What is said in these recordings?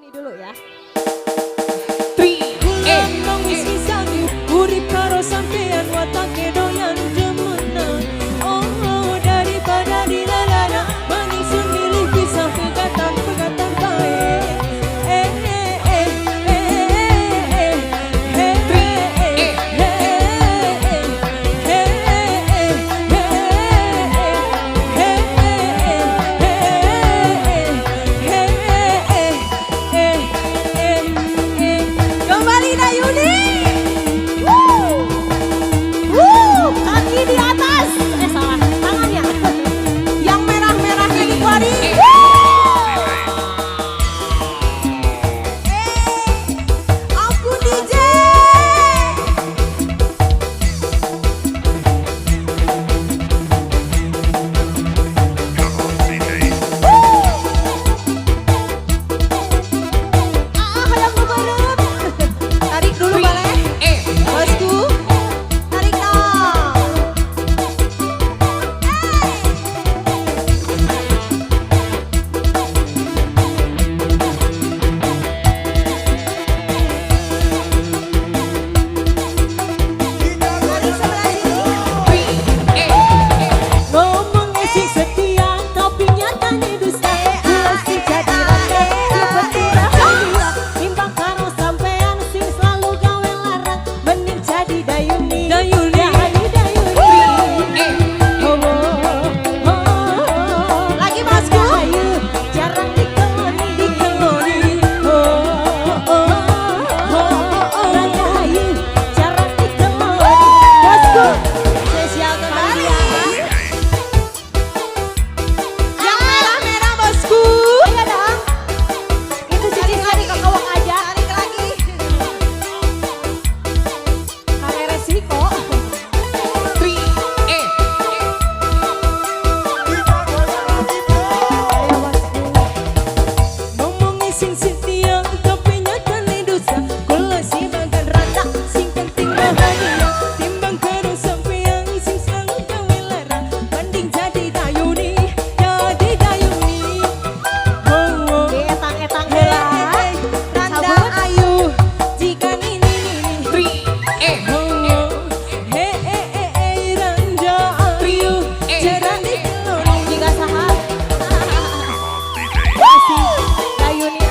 ini dulu ya. Urip karo sampean watake doyan demenan. Oh daripada dilalana maningsun milih pisah pegatan bae. Kembali Dayuni. Kaki di atas. Salah. Tangannya. Yang merah-merahnya dikeluarin. Ampun DJ. Hayang beberep. Tarik dulu boleh. Bosku. Tarik dong. Tarik sebelah sini. Ngomongnya sih setia tapi nyatanya dusta. Masih jadi randa seperti rahasia. Timbang karo sampean sing selalu gawe larang. Mending jadi dayuni. Dayuni. Lagi bosku. Jarang dikeloni. Rahayu jarang dikeloni. Bosku. Spesial kembali ya. Yang merah-merah bosku. Iya dong. Itu cincin lagi ke kawang aja. Tarik lagi. Kare resiko. Ngomongnya sing setia tapi nyatanya dosa. Kula si makan rata sing penting bahagia. Timbang karo sampean sing selalu gawe larang. Mending jadi dayuni. Di etang-etang heula. Randa Sabut. ayu. Jika ini Ranja ayu jarang dikeloni. Jika saha. Kasih Dayuni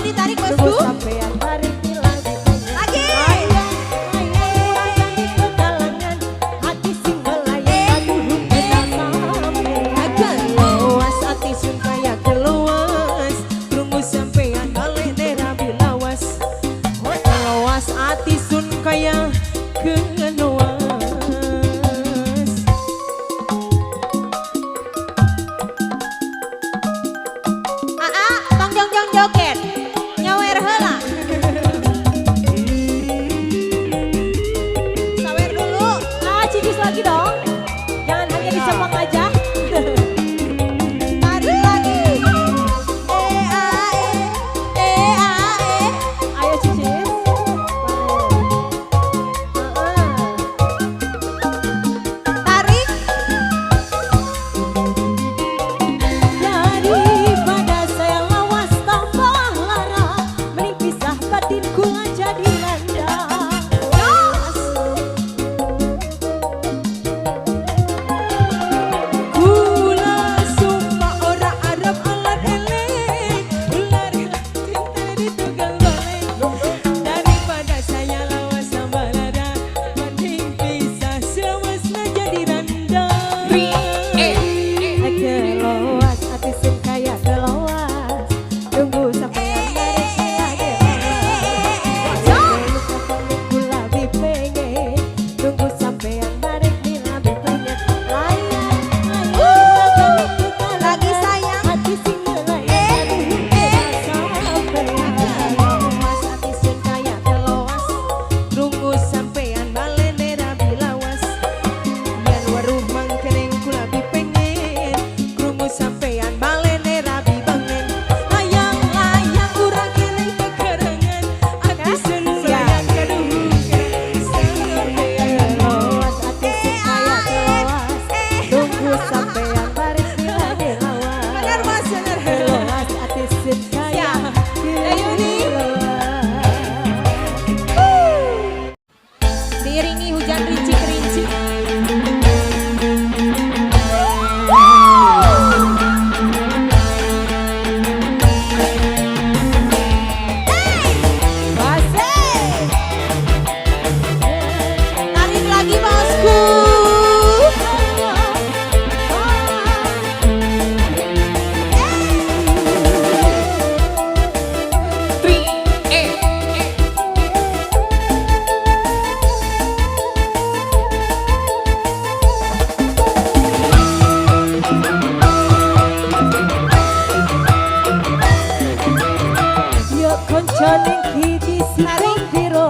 ditarik Tunggu bosku. sampean balik bilang ditanya. Lagi. Ayang, ayang, di pedalangan, hati sing melayang, aduh beda sampean. Lawas hati sun kaya keluas, tunggu sampean balik nerabi lawas. Lawas hati sun kaya keluas. Tong jong jong joget. Nyawer heula. Sawer dulu. Cicis lagi dong. Jangan hanya di Jepang aja. Tarik lagi. Ayo Cicis. Tarik. Daripada saya lawas tambah lara, mending pisah batinku jadi landa. Kula sumpah ora arep alat elek, ular cinta ditugang golek. Daripada saya lawas tambah lara, mending pisah sewasna jadi randa. Keloas hati sun kaya keloas, tunggu sampean beres lagi ku lebih pengen, tunggu sampean balik nih lebih pengen. Lagi sayang. Hati sing melayang, sampean keloas hati sun kaya keloas, tunggu sampean balik nih lebih lawas. Yen weruh mangkeneng ku lebih pengen, krungu sampean balene rabi bangen. Layang-layang urang keneng kekerengan, ati sun melayang kaduhukan. Sampean keloas ati sun kaya keloas, tunggu sampean baris lagi lawas. Bener Mas, bener. Keloas ati sun kaya Diiringi hujan rinci-rinci. Tarik lagi bosku. Yo konco ning kidi sirong biro,